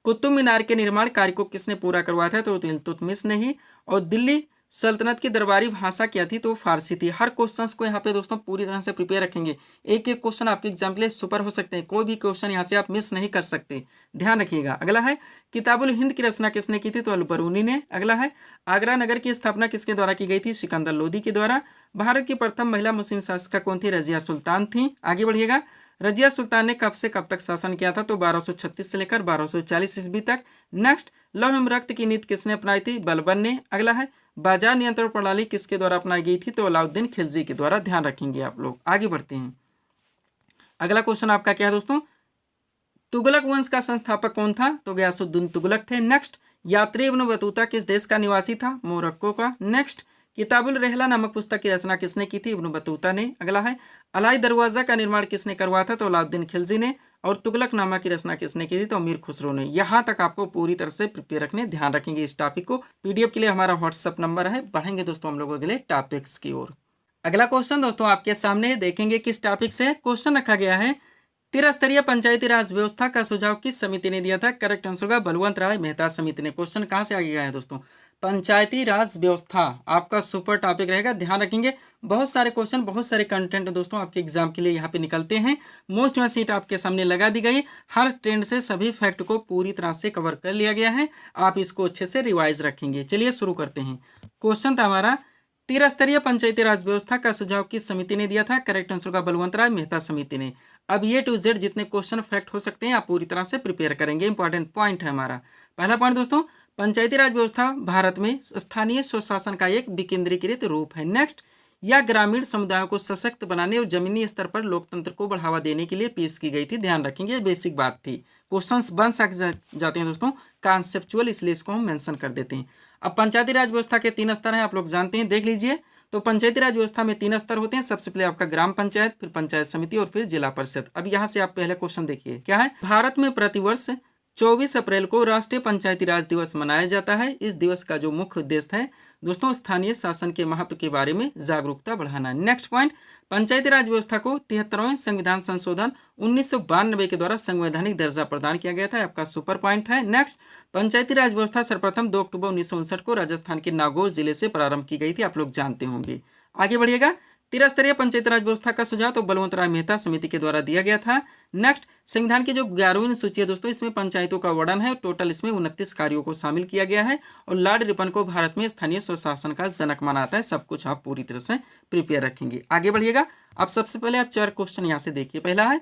कुतुब मीनार के निर्माण कार्य को किसने पूरा करवाया था, तो इल्तुतमिश ने ही। और दिल्ली सल्तनत की दरबारी भाषा क्या थी, तो फारसी थी। हर क्वेश्चंस को यहाँ पे दोस्तों पूरी तरह से प्रिपेयर रखेंगे। एक एक क्वेश्चन आपके एग्जाम के लिए सुपर हो सकते हैं, कोई भी क्वेश्चन यहाँ से आप मिस नहीं कर सकते, ध्यान रखिएगा। अगला है किताबुल हिंद की रचना किसने की थी, तो अल-बरूनी ने। अगला है आगरा नगर की स्थापना किसके द्वारा की गई थी, सिकंदर लोदी के द्वारा। भारत की प्रथम महिला मुस्लिम शासिका कौन थी, रजिया सुल्तान थी। आगे बढ़िएगा। रजिया सुल्तान ने कब से कब तक शासन किया था, तो 1236 से लेकर 1240 ईस्वी तक। नेक्स्ट लौह एवं रक्त की नीति किसने अपनाई थी, बलबन ने। अगला है बाजार नियंत्रण प्रणाली किसके द्वारा अपनाई गई थी, तो अलाउद्दीन खिलजी के द्वारा। ध्यान रखेंगे आप लोग। आगे बढ़ते हैं। अगला क्वेश्चन आपका क्या है दोस्तों, तुगलक वंश का संस्थापक कौन था, तो गयासुद्दीन तुगलक थे। नेक्स्ट यात्री इब्न बतूता किस देश का निवासी था, मोरक्को का। नेक्स्ट किताबुल रहला नामक पुस्तक की रचना किसने की थी, इब्न बतूता ने। अगला है अलाई दरवाजा का निर्माण किसने करवाया था, तो अलाउद्दीन खिलजी ने। और तुगलकनामा की रचना किसने की थी, तो अमीर खुसरो ने। यहाँ तक आपको पूरी तरह से प्रिपेयर रखने, ध्यान रखेंगे इस टॉपिक को। पीडीएफ के लिए हमारा व्हाट्सअप नंबर है। बढ़ेंगे दोस्तों हम लोग अगले टॉपिक्स की ओर। अगला क्वेश्चन दोस्तों आपके सामने देखेंगे किस टॉपिक से। क्वेश्चन रखा गया है त्रिस्तरीय पंचायती राज व्यवस्था का सुझाव किस समिति ने दिया था। करेक्ट आंसर होगा बलवंत राय मेहता समिति ने। क्वेश्चन कहाँ से आ गया है दोस्तों, पंचायती राज व्यवस्था आपका सुपर टॉपिक रहेगा, ध्यान रखेंगे। बहुत सारे क्वेश्चन, बहुत सारे कंटेंट दोस्तों आपके एग्जाम के लिए यहाँ पे निकलते हैं। मोस्ट में सीट आपके सामने लगा दी गई। हर ट्रेंड से सभी फैक्ट को पूरी तरह से कवर कर लिया गया है। आप इसको अच्छे से रिवाइज रखेंगे। चलिए शुरू करते हैं। क्वेश्चन था हमारा त्रिस्तरीय पंचायती राज व्यवस्था का सुझाव किस समिति ने दिया था। करेक्ट आंसर का बलवंत राय मेहता समिति ने। अब ये टू जेड जितने क्वेश्चन फैक्ट हो सकते हैं आप पूरी तरह से प्रिपेयर करेंगे। इंपॉर्टेंट पॉइंट है हमारा। पहला पॉइंट दोस्तों पंचायती राज व्यवस्था भारत में स्थानीय स्वशासन का एक विकेंद्रीकृत रूप है। नेक्स्ट, यह ग्रामीण समुदायों को सशक्त बनाने और जमीनी स्तर पर लोकतंत्र को बढ़ावा देने के लिए पेश की गई थी। ध्यान रखेंगे, बेसिक बात थी। क्वेश्चंस बन जाते हैं दोस्तों कॉन्सेप्चुअल, इसलिए इसको हम मेंशन कर देते हैं। अब पंचायती राज व्यवस्था के 3 स्तर हैं, आप लोग जानते हैं, देख लीजिए। तो पंचायती राज व्यवस्था में 3 स्तर होते हैं। सबसे पहले आपका ग्राम पंचायत, फिर पंचायत समिति और फिर जिला परिषद। अब यहाँ से आप पहले क्वेश्चन देखिए क्या है। भारत में प्रतिवर्ष 24 अप्रैल को राष्ट्रीय पंचायती राज दिवस मनाया जाता है। इस दिवस का जो मुख्य उद्देश्य है दोस्तों, स्थानीय शासन के महत्व के बारे में जागरूकता बढ़ाना। नेक्स्ट पॉइंट, पंचायती राज व्यवस्था को 73वें संविधान संशोधन 1992 के द्वारा संवैधानिक दर्जा प्रदान किया गया था। आपका सुपर पॉइंट है। नेक्स्ट, पंचायती राज व्यवस्था सर्वप्रथम 2 अक्टूबर 1959 को राजस्थान के नागौर जिले से प्रारंभ की गई थी। आप लोग जानते होंगे। आगे बढ़िएगा। त्रिस्तरीय पंचायती राज व्यवस्था का सुझाव तो बलवंत राय मेहता समिति के द्वारा दिया गया था। नेक्स्ट, संविधान की जो 11वीं सूची है दोस्तों, इसमें पंचायतों का वर्णन है। टोटल इसमें 29 कार्यों को शामिल किया गया है। और लॉर्ड रिपन को भारत में स्थानीय स्वशासन का जनक माना जाता है। सब कुछ आप पूरी तरह से प्रिपेयर रखेंगे। आगे बढ़िएगा। अब सबसे पहले आप 4 क्वेश्चन यहाँ से देखिए। पहला है,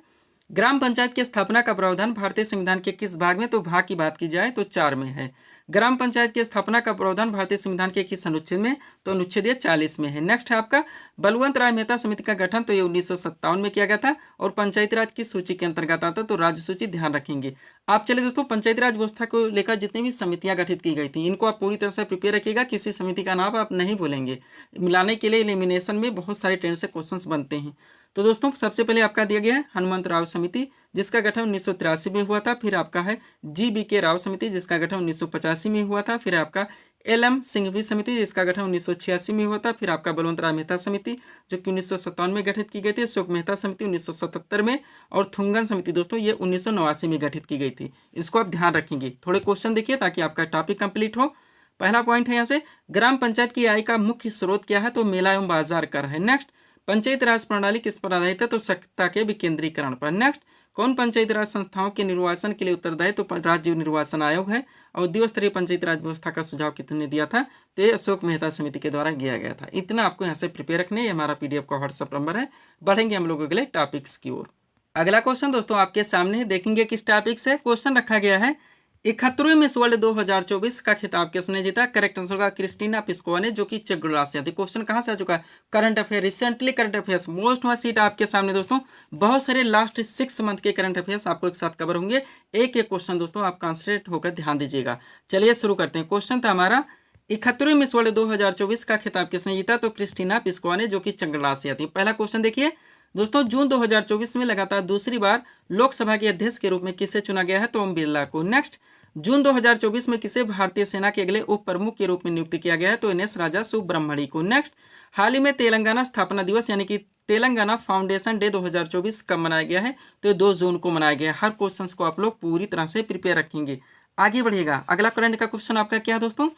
ग्राम पंचायत की स्थापना का प्रावधान भारतीय संविधान के किस भाग में, तो भाग की बात की जाए तो 4 में है। ग्राम पंचायत की स्थापना का प्रावधान भारतीय संविधान के किस अनुच्छेद में, तो अनुच्छेद 40 में है। नेक्स्ट है आपका बलवंत राय मेहता समिति का गठन तो ये 1957 में किया गया था। और पंचायती राज की सूची के अंतर्गत आता तो राज्य सूची। ध्यान रखेंगे आप। चलिए दोस्तों, पंचायती राज व्यवस्था को लेकर जितनी भी समितियां गठित की गई थी, इनको आप पूरी तरह से प्रिपेयर रखिएगा। किसी समिति का नाम आप नहीं भूलेंगे। मिलाने के लिए एलिमिनेशन में बहुत सारे ट्रेंड से क्वेश्चन बनते हैं। तो दोस्तों, सबसे पहले आपका दिया गया है हनुमंत राव समिति, जिसका गठन 1983 में हुआ था। फिर आपका है GBK राव समिति, जिसका गठन 1985 में हुआ था। फिर आपका LM सिंघवी समिति, जिसका गठन 1986 में हुआ था। फिर आपका बलवंत राय मेहता समिति, जो कि 1957 में गठित की गई थी। अशोक मेहता समिति 1977 में। और थुंगन समिति दोस्तों ये 1989 में गठित की गई थी। इसको आप ध्यान रखेंगे। थोड़े क्वेश्चन देखिए ताकि आपका टॉपिक कंप्लीट हो। पहला पॉइंट है यहाँ से, ग्राम पंचायत की आय का मुख्य स्रोत क्या है, तो मेला एवं बाजार कर है। नेक्स्ट, पंचायती राज प्रणाली किस पर आधारित है, तो सत्ता के विकेंद्रीकरण पर। नेक्स्ट, कौन पंचायती राज संस्थाओं के निर्वाचन के लिए उत्तरदायी, तो राज्य निर्वाचन आयोग है। और द्विस्तरीय पंचायती राज व्यवस्था का सुझाव किसने दिया था, तो ये अशोक मेहता समिति के द्वारा किया गया था। इतना आपको यहाँ से प्रिपेयर रखने। ये हमारा PDF का व्हाट्सअप नंबर है। बढ़ेंगे हम लोग अगले टॉपिक्स की ओर। अगला क्वेश्चन दोस्तों आपके सामने देखेंगे किस टॉपिक से। क्वेश्चन रखा गया है, 71वें मिस वर्ल्ड 2024 का खिताब किसने जीता। करेक्ट आंसर होगा क्रिस्टीना प्लिस्कोवा ने, जो कि चेक गणराज्य थी। क्वेश्चन कहाँ से आ चुका है, current affair, recently current affairs. Most वाला सीट आपके सामने दोस्तों, बहुत सारे लास्ट 6 मंथ के करंट अफेयर्स आपको एक साथ कवर होंगे। एक एक क्वेश्चन दोस्तों आप कॉन्सेंट्रेट होकर ध्यान दीजिएगा। चलिए शुरू करते हैं। क्वेश्चन था हमारा, 71वें मिस वर्ल्ड 2024 का खिताब किसने जीता, तो क्रिस्टीना प्लिस्कोवा ने, जो कि चेक गणराज्य थी। पहला क्वेश्चन देखिए दोस्तों, जून 2024 में लगातार दूसरी बार लोकसभा के अध्यक्ष के रूप में किसे चुना गया है, तो ओम बिरला को। नेक्स्ट, जून 2024 में किसे भारतीय सेना के अगले उप प्रमुख के रूप में नियुक्त किया गया है, तो NS राजा सुब्रह्मण्य को। नेक्स्ट, हाल ही में तेलंगाना स्थापना दिवस यानी कि तेलंगाना फाउंडेशन डे 2024 कब मनाया गया है, तो 2 जून को मनाया गया है। हर क्वेश्चन को आप लोग पूरी तरह से प्रिपेयर रखेंगे। आगे बढ़िएगा। अगला करंट का क्वेश्चन आपका क्या है दोस्तों,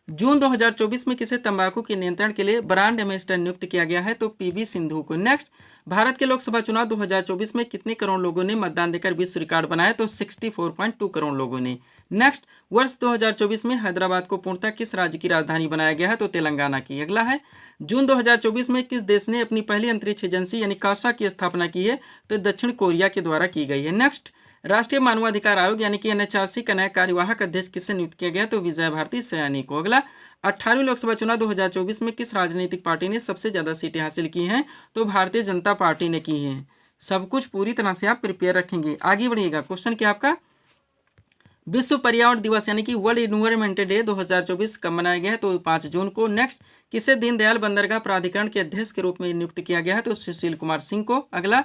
जून 2024 में किसे तंबाकू के नियंत्रण के लिए ब्रांड एम्बेसडर नियुक्त किया गया है, तो PV सिंधु को। नेक्स्ट, भारत के लोकसभा चुनाव 2024 में कितने करोड़ लोगों ने मतदान देकर विश्व रिकॉर्ड बनाया, तो 64.2 करोड़ लोगों ने। नेक्स्ट, वर्ष 2024 में हैदराबाद को पूर्णतः किस राज्य की राजधानी बनाया गया है, तो तेलंगाना की। अगला है, जून 2024 में किस देश ने अपनी पहली अंतरिक्ष एजेंसी यानी कासा की स्थापना की है, तो दक्षिण कोरिया के द्वारा की गई है। नेक्स्ट, राष्ट्रीय मानवाधिकार आयोग यानी कि NHRC का नया कार्यवाहक अध्यक्ष किससे नियुक्त किया गया, तो विजय भारती सयानी को। अगला, 18वीं लोकसभा चुनाव 2024 में किस राजनीतिक पार्टी ने सबसे ज्यादा सीटें हासिल की हैं, तो भारतीय जनता पार्टी ने की हैं। सब कुछ पूरी तरह से आप प्रिपेयर रखेंगे। आगे बढ़िएगा। क्वेश्चन क्या आपका, विश्व पर्यावरण दिवस यानी कि वर्ल्ड इन्वायरमेंट डे 2024 कब मनाया गया है, तो 5 जून को। नेक्स्ट, किसे दीनदयाल बंदरगाह प्राधिकरण के अध्यक्ष के रूप में नियुक्त किया गया है, तो सुशील कुमार सिंह को। अगला,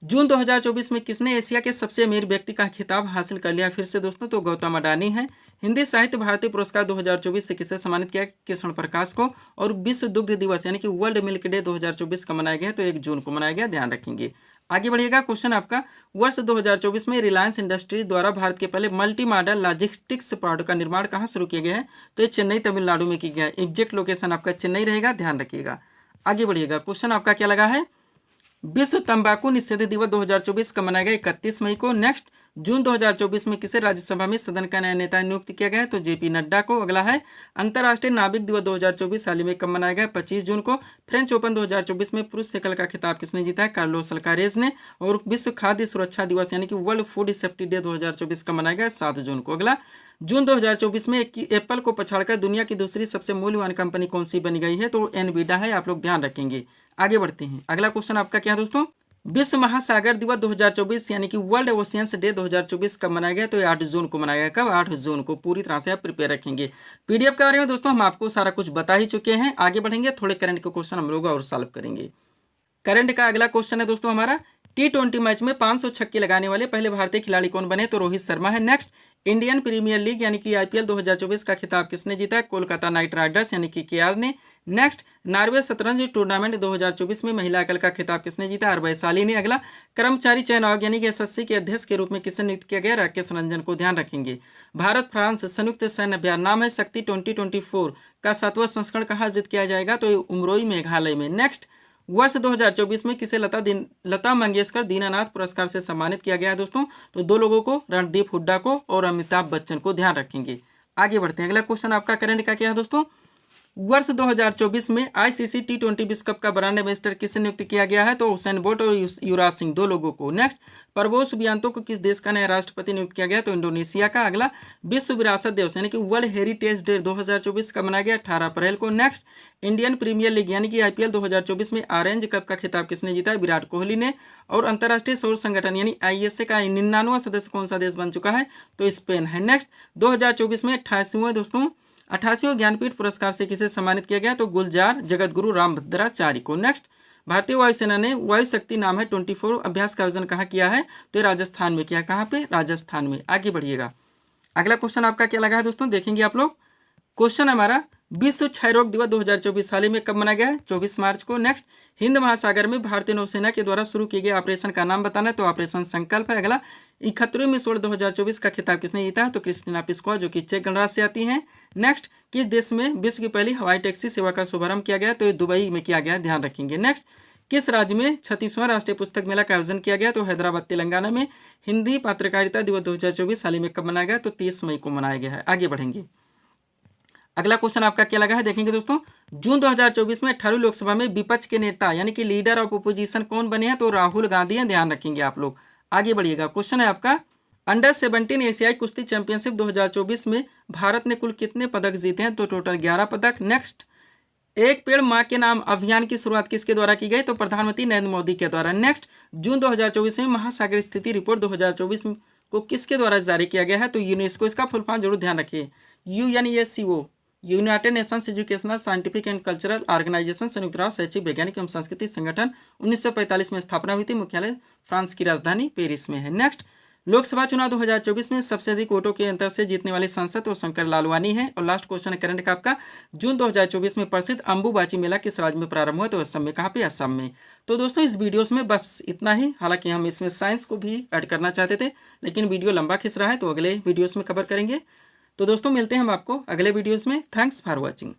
जून 2024 में किसने एशिया के सबसे अमीर व्यक्ति का खिताब हासिल कर लिया, फिर से दोस्तों, तो गौतम अडानी है। हिंदी साहित्य भारती पुरस्कार 2024 से किसे सम्मानित किया, कृष्ण प्रकाश को। और विश्व दुग्ध दिवस यानी कि वर्ल्ड मिल्क डे 2024 का मनाया गया, तो 1 जून को मनाया गया। ध्यान रखेंगे। आगे बढ़िएगा। क्वेश्चन आपका, वर्ष 2024 में रिलायंस इंडस्ट्रीज द्वारा भारत के पहले मल्टी मॉडल लॉजिस्टिक्स पार्क का निर्माण कहाँ शुरू किया गया है, तो ये चेन्नई तमिलनाडु में किया गया है। एग्जैक्ट लोकेशन आपका चेन्नई रहेगा। ध्यान रखिएगा। आगे बढ़िएगा। क्वेश्चन आपका क्या लगा है, विश्व तंबाकू निषेध दिवस 2024 का मनाया गया 31 मई को। नेक्स्ट, जून 2024 में किसे राज्यसभा में सदन का नया नेता नियुक्त किया गया है? तो जेपी नड्डा को। अगला है अंतर्राष्ट्रीय नाविक दिवस 2024 हाल ही में कब मनाया गया? 25 जून को। फ्रेंच ओपन 2024 में पुरुष सिंगल का खिताब किसने जीता है? कार्लोस अल्कारेज ने। और विश्व खाद्य सुरक्षा दिवस यानी कि वर्ल्ड फूड सेफ्टी डे 2024 कब मनाया गया? 7 जून को। अगला, जून 2024 में एप्पल को पछाड़कर दुनिया की दूसरी सबसे मूल्यवान कंपनी कौन सी बनी गई है? तो एनवीडिया है, आप लोग ध्यान रखेंगे। आगे बढ़ते हैं। अगला क्वेश्चन आपका क्या है दोस्तों? विश्व महासागर दिवस 2024 यानी कि वर्ल्ड ओशियंस डे 2024 कब मनाया गया? तो 8 जून को मनाया गया। कब? 8 जून को। पूरी तरह से आप प्रिपेयर रखेंगे। पीडीएफ के बारे में दोस्तों हम आपको सारा कुछ बता ही चुके हैं। आगे बढ़ेंगे, थोड़े करंट के क्वेश्चन हम लोग और सॉल्व करेंगे। करंट का अगला क्वेश्चन है दोस्तों हमारा, T20 मैच में 500 छक्के लगाने वाले पहले भारतीय खिलाड़ी कौन बने? तो रोहित शर्मा है। नेक्स्ट, इंडियन प्रीमियर लीग यानी कि IPL 2024 का खिताब किसने जीता है? कोलकाता नाइट राइडर्स यानी कि KR ने। नेक्स्ट, नॉर्वे शतरंज टूर्नामेंट 2024 में महिला एकल का खिताब किसने जीता? आर वैशाली ने। अगला, कर्मचारी चयन आयोग यानी कि SSC के अध्यक्ष के रूप में किसे नियुक्त किया गया? राकेश रंजन को। ध्यान रखेंगे। भारत फ्रांस संयुक्त सैन्य अभियान नाम है शक्ति 2024 का 7वां संस्करण कहाँ आयोजित किया जाएगा? तो उमरोई मेघालय में। नेक्स्ट, वर्ष 2024 में किसे लता मंगेशकर दीनानाथ पुरस्कार से सम्मानित किया गया है दोस्तों? तो 2 लोगों को, रणदीप हुड्डा को और अमिताभ बच्चन को। ध्यान रखेंगे। आगे बढ़ते हैं। अगला क्वेश्चन आपका करंट का क्या है दोस्तों? वर्ष 2024 में ICC T20 विश्व कप का ब्रांड एम्बेसडर किसे नियुक्त किया गया है? तो हुसैन बोल्ट और युवराज सिंह, 2 लोगों को। नेक्स्ट, प्रबोस सुबियांतो को किस देश का नया राष्ट्रपति नियुक्त किया गया? तो इंडोनेशिया का। अगला, विश्व विरासत दिवस यानी कि वर्ल्ड हेरिटेज डे 2024 का मनाया गया? 18 अप्रैल को। नेक्स्ट, इंडियन प्रीमियर लीग यानी कि IPL 2024 में ऑरेंज कप का खिताब किसने जीता? विराट कोहली ने। और अंतर्राष्ट्रीय सौर संगठन यानी ISA का 99वां सदस्य कौन सा देश बन चुका है? तो स्पेन है। नेक्स्ट, 2024 में 88वें ज्ञानपीठ पुरस्कार से किसे सम्मानित किया गया? तो गुलजार जगतगुरु रामभद्राचार्य को। नेक्स्ट, भारतीय वायुसेना ने वायु शक्ति नाम है 24 अभ्यास का आयोजन कहाँ किया है? तो राजस्थान में किया। कहाँ पे? राजस्थान में। आगे बढ़िएगा। अगला क्वेश्चन आपका क्या लगा है दोस्तों? देखेंगे आप लोग। क्वेश्चन हमारा, विश्व क्षय रोग दिवस 2024 हाल ही में कब मनाया गया है? 24 मार्च को। नेक्स्ट, हिंद महासागर में भारतीय नौसेना के द्वारा शुरू किए गए ऑपरेशन का नाम बताना है? तो ऑपरेशन संकल्प है। अगला, 71वें मिस वर्ल्ड 2024 का खिताब किसने जीता है? तो क्रिस्टिना पिस्कोवा, जो कि चेक गणराज्य से आती हैं। नेक्स्ट, किस देश में विश्व की पहली हवाई टैक्सी सेवा का शुभारंभ किया गया? तो ये दुबई में किया गया। ध्यान रखेंगे। नेक्स्ट, किस राज्य में 36वां राष्ट्रीय पुस्तक मेला का आयोजन किया गया? तो हैदराबाद तेलंगाना में। हिंदी पत्रकारिता दिवस 2024 हाल ही में कब मनाया गया? तो 30 मई को मनाया गया है। आगे बढ़ेंगे। अगला क्वेश्चन आपका क्या लगा है? देखेंगे दोस्तों। जून 2024 में 18वीं लोकसभा में विपक्ष के नेता यानी कि लीडर ऑफ ओपोजिशन कौन बने हैं? तो राहुल गांधी हैं। ध्यान रखेंगे आप लोग। आगे बढ़िएगा। क्वेश्चन है आपका, अंडर 17 एशियाई कुश्ती चैंपियनशिप 2024 में भारत ने कुल कितने पदक जीते हैं? तो टोटल 11 पदक। नेक्स्ट, एक पेड़ माँ के नाम अभियान की शुरुआत किसके द्वारा की गई? तो प्रधानमंत्री नरेंद्र मोदी के द्वारा। नेक्स्ट, जून 2024 में महासागर स्थिति रिपोर्ट 2024 को किसके द्वारा जारी किया गया है? तो यूनेस्को। इसका फुल फॉर्म जरूर ध्यान रखिए। UNESCO, United Nations educational scientific and cultural organization, संयुक्त राष्ट्र शैक्षिक वैज्ञानिक एवं सांस्कृतिक संगठन, 1945 में स्थापना हुई थी। मुख्यालय फ्रांस की राजधानी पेरिस में है। नेक्स्ट, लोकसभा चुनाव 2024 में सबसे अधिक वोटों के अंतर से जीतने वाले सांसद तो शंकर लालवानी है। और लास्ट क्वेश्चन करंट का आपका, जून 2024 में प्रसिद्ध अंबुबाची मेला किस राज्य में प्रारंभ हुआ? तो असम में। कहाँ पे? असम में। तो दोस्तों इस वीडियोस में बस इतना ही। हालांकि हम इसमें साइंस को भी ऐड करना चाहते थे, लेकिन वीडियो लंबा खिंच रहा है, तो अगले वीडियोस में कवर करेंगे। तो दोस्तों मिलते हैं हम आपको अगले वीडियोस में। Thanks for watching.